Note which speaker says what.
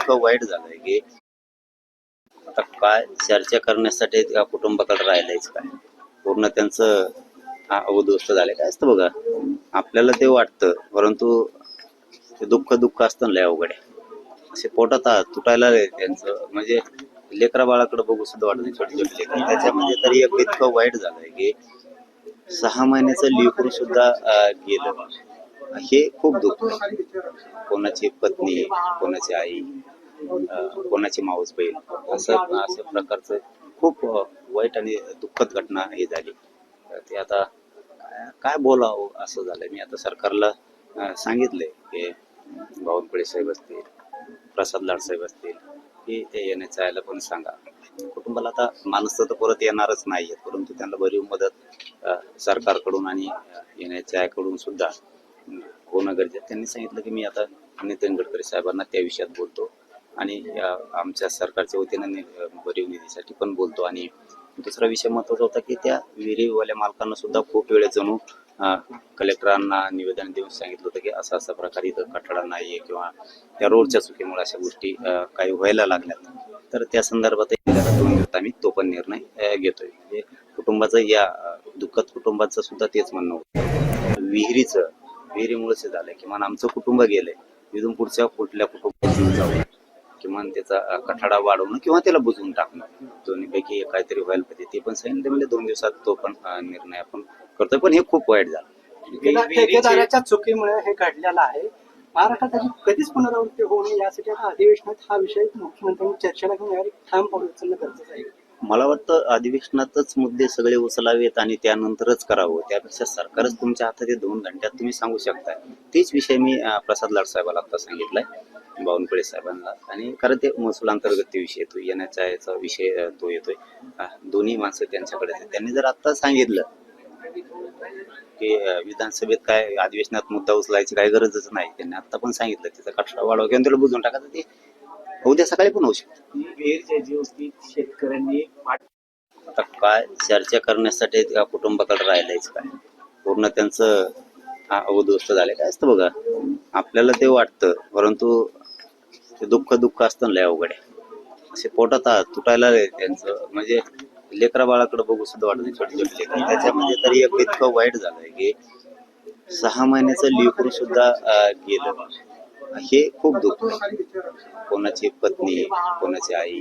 Speaker 1: इतकं वाईट झालंय की आता काय चर्चा करण्यासाठी त्या कुटुंबाकडे राहिलंयच काय, पूर्ण त्यांचं उद्ध्वस्त झालंय. काय असतं बघा, आपल्याला ते वाटतं, परंतु ते दुःख दुःख असतं ना, लय अवघड आहे. असे पोटात तुटायला त्यांचं, म्हणजे लेकरा बाळाकडे बघू सुद्धा वाटत नाही, छोटे छोटे लेकर. त्याच्यामध्ये तरी एक इतकं वाईट झालंय की 6 महिन्याचं लेकरू सुद्धा गेलं. हे खूप दुःख आहे. कोणाची पत्नी, कोणाची आई, कोणाची मावस बहीण, असं असं प्रकारचं खूप वाईट आणि दुःखद घटना ही झाली. ते आता काय बोलावं असं झालंय. मी आता सरकारला सांगितलंय की बावनकुळे साहेब असतील, प्रसाद लाड साहेब असतील, की ते येण्याच्या यायला पण सांगा. कुटुंबाला आता माणसं तर परत येणारच नाहीये, परंतु त्यांना भरीव मदत सरकारकडून आणि येण्याच्या याकडून सुद्धा होणं गरजेचं. त्यांनी सांगितलं की मी आता नितीन गडकरी साहेबांना त्या विषयात बोलतो आणि आमच्या सरकारच्या वतीनं भरीव निधीसाठी पण बोलतो. आणि दुसरा विषय महत्वाचा होता की त्या विहिरीवाल्या मालकांना सुद्धा खूप वेळेस जणू कलेक्टरांना निवेदन देऊन सांगितलं होतं की असा असा प्रकारे इथं कठडा नाहीये किंवा त्या रोडच्या चुकीमुळे अशा गोष्टी काही व्हायला लागल्यात. तर त्या संदर्भात 2 दिवसात आम्ही तो पण निर्णय घेतोय. म्हणजे कुटुंबाचं या दुःखद कुटुंबाचं सुद्धा तेच म्हणणं होतं. विहिरीमुळेच झालंय. किमान आमचं कुटुंब गेलंय, इथून पुढच्या कुठल्या कुटुंबात जाऊ, किमान त्याचा कठाडा वाढवणं किंवा त्याला बुजवून टाकणं, दोन्हीपैकी काहीतरी व्हायला पाहिजे. ते पण सांगितलं, म्हणजे 2 दिवसात तो पण निर्णय आपण करतोय. पण हे खूप वाईट झालं.
Speaker 2: ठेकेदाराच्या चुकीमुळे हे घडलेलं आहे. महाराष्ट्रात त्याची कधीच पुनरावृत्ती होऊ नये यासाठी आता अधिवेशनात हा विषय मुख्यमंत्र्यांनी चर्चेला घेऊन यावर ठाम पाऊल उचलणं गरजेचं आहे.
Speaker 1: मला वाटतं अधिवेशनातच मुद्दे सगळे उचलावेत आणि त्यानंतरच करावं. त्यापेक्षा सरकारच तुमच्या हातात 2 घंट्यात तुम्ही सांगू शकताय. तेच विषय मी प्रसाद लाड साहेबांना आता सांगितलाय, बावनकुळे साहेबांना. आणि कारण ते महसूल अंतर्गत ते विषय येतो, येण्याचा याचा विषय तो येतोय. दोन्ही माणसं त्यांच्याकडे आहेत. त्यांनी जर आता सांगितलं की विधानसभेत काय अधिवेशनात मुद्दा उचलायची काही गरजच नाही, त्यांनी आता पण सांगितलं त्याचा कठडा वाढवा किंवा त्याला बुजवून टाकायचं, ते उद्या सकाळी पण होऊ शकतं.
Speaker 2: विहीर ज्याची होती शेतकऱ्यांनी
Speaker 1: आता काय चर्चा करण्यासाठी त्या कुटुंबाकडे राहिलंयच काय, पूर्ण त्यांचं उद्ध्वस्त झालंय. काय असतं बघा, आपल्याला ते वाटतं, परंतु ते दुःख दुःख असतं ना, लय अवघड आहे. असे पोटात तुटायला त्यांचं, म्हणजे लेकरा बाळाकडे बघू सुद्धा वाटत नाही, छोटे छोटे लेकर. त्याच्यामध्ये तरी एक इतकं वाईट झालंय की 6 महिन्याचं लेकरू सुद्धा गेलं. हे खूप दुःख आहे. कोणाची पत्नी, कोणाची आई,